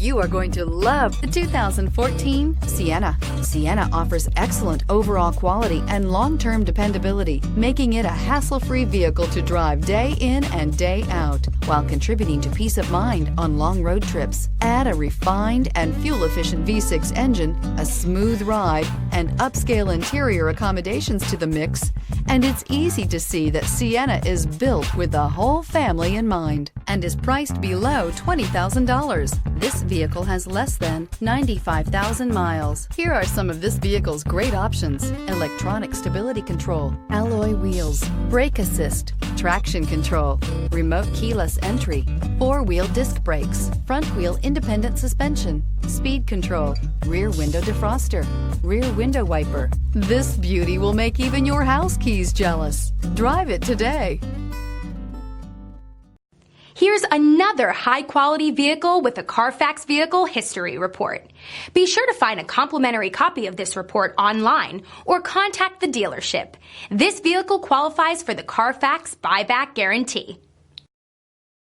You are going to love the 2014 Sienna. Sienna offers excellent overall quality and long-term dependability, making it a hassle-free vehicle to drive day in and day out, while contributing to peace of mind on long road trips. Add a refined and fuel-efficient V6 engine, a smooth ride, and upscale interior accommodations to the mix, and it's easy to see that Sienna is built with the whole family in mind and is priced below $20,000. This vehicle has less than 95,000 miles. Here are some of this vehicle's great options: electronic stability control, alloy wheels, brake assist, traction control, remote keyless entry, four-wheel disc brakes, front-wheel independent suspension, speed control, rear window defroster, rear window wiper. This beauty will make even your house keys jealous. Drive it today. Here's another high-quality vehicle with a Carfax Vehicle History Report. Be sure to find a complimentary copy of this report online or contact the dealership. This vehicle qualifies for the Carfax Buyback Guarantee.